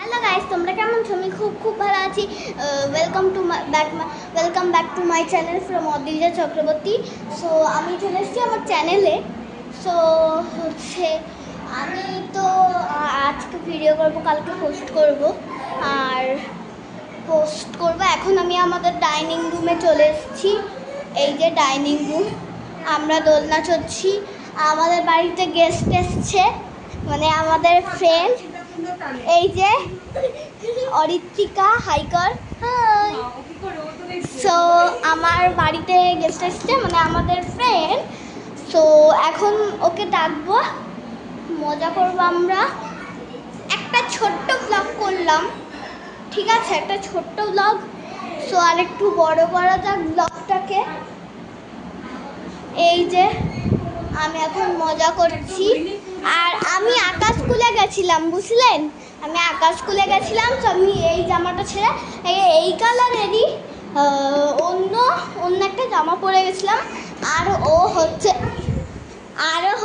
Hello guys, তোমরা কেমন আছো? আমি খুব ভালো আছি। Welcome back to my channel from Adija Chakraborty. So আমি চলে এসেছি আমার চ্যানেলে। সো হচ্ছে আমি তো আজকে ভিডিও করব, কালকে পোস্ট করব। এখন আমি আমাদের ডাইনিং রুমে চলে এসেছি। এই যে ডাইনিং রুম, আমরা দোলনা চড়ছি। আমাদের বাড়িতে গেস্ট এসছে, মানে আমাদের ফ্রেন্ড। এই যে অরিত্রিকা, হাইকর। হাই। সো আমার বাড়িতে গেস্ট এসছে, মানে আমাদের ফ্রেন্ড। সো এখন ওকে ডাকবো, মজা করবো আমরা। একটা ছোট্ট ব্লগ করলাম, ঠিক আছে, একটা ছোট্ট ব্লগ। সো আর একটু বড় করা যাক ব্লগটাকে। এই যে আমি এখন মজা করছি। আর আমি আকাশ স্কুলে গেছিলাম, বুঝলেন? আমি আকাশ স্কুলে গেছিলাম। তো আমি এই জামাটা ছেড়ে এই কালারেরই অন্য একটা জামা পরে গেছিলাম। আরও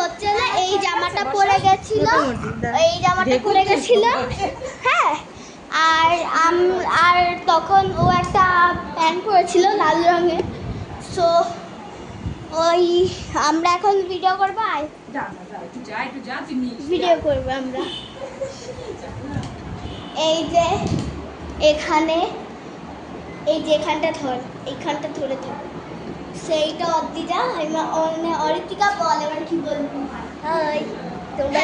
হচ্ছে না, এই জামাটা পরে গেছিল, এই জামাটা পরে গেছিল। হ্যাঁ, আর তখন ও একটা প্যান্ট পরেছিল লাল রঙের। সো ওই আমরা এখন ভিডিও করবো, ভিডিও করবো আমরা। এই যে এখানে, এই যে এখানটা ধরে থাক, সেইটা অদ্দিজা। অরিত্রিকা বল, এবার কি বলবো? হাই, তোমরা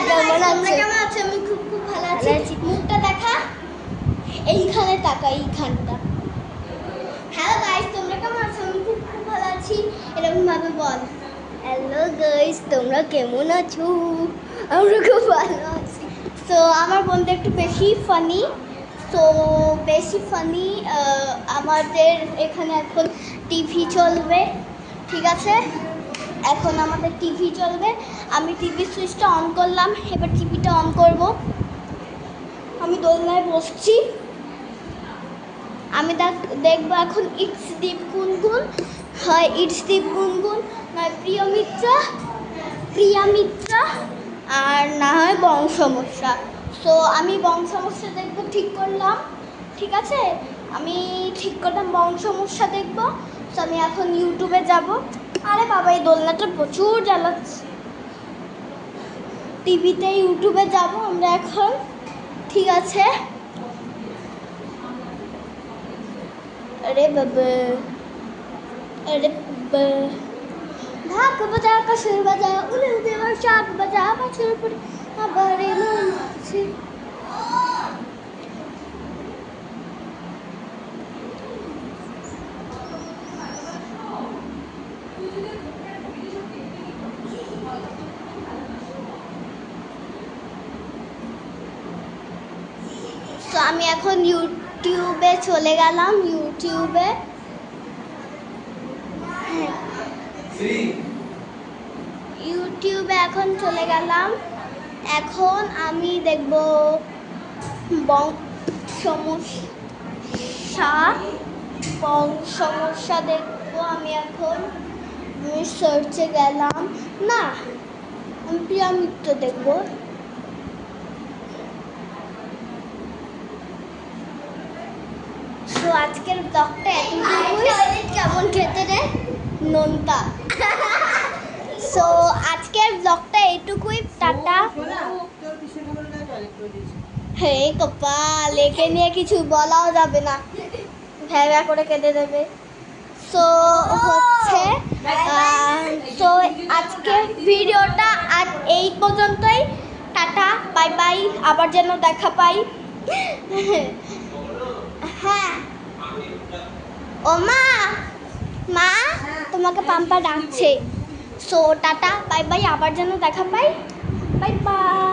কেমন আছো? আমি খুব ভালো আছি। মুখটা দেখা, এইখানে তাকা, এইখানটা। হ্যালো গাইস, তোমরা কেমন আছো? আমি খুব ভালো আছি, এরকম ভাবে বল। হ্যালো গাইস, তোমরা কেমন আছো? আমরা খুব ভালো আছি। সো আমার বন্ধু একটু বেশি ফানি। আমাদের এখানে এখন টিভি চলবে, ঠিক আছে? এখন আমাদের টিভি চলবে। আমি টিভি সুইচটা অন করলাম, এবার টিভিটা অন করব। আমি দোলনায় বসছি, আমি দেখবো এখন ইটস দীপ গুনগুন, হয় ইটস দীপ গুনগুন, নয় প্রিয়া মিত্রা, আর না হয় বংশমস্যা। সো আমি বংশমস্যা দেখবো, ঠিক করলাম, ঠিক আছে? আমি ঠিক করলাম বংশমস্যা দেখবো। সো আমি এখন ইউটিউবে যাব। আরে বাবা, এই দোলনাটা প্রচুর জ্বালাচ্ছে। টিভিতে ইউটিউবে যাব আমরা এখন, ঠিক আছে? अरे बाबा, ढाक बजा का सुर बजा, उले देवर शाक बजा बछुर पर हमारे मन से। তো আমি এখন ইউটিউবে চলে গেলাম। ইউটিউবে এখন চলে গেলাম। এখন আমি দেখব বংশমস্যা দেখবো। আমি এখন সার্চে গেলাম, না আমি প্রিয়া মিত্র দেখবো। তো আজকের ব্লগটা এতটুকুই। কেমন খেতে রে নোনতা? সো আজকের ব্লগটা এইটুকুই, টাটা। হে কপাল, একে নিয়ে কিছু বলাও যাবে না, ভ্যাবা করে কেটে দেবে। সো হচ্ছে আজকের ভিডিওটা আজ এই পর্যন্তই। টাটা, বাই বাই, আবার যেন দেখা পাই। হ্যাঁ, ও মা তোমাকে পাম্পা ডাকছে। সো টাটা, বাই বাই, আবার যেন দেখা পাই। Bye bye.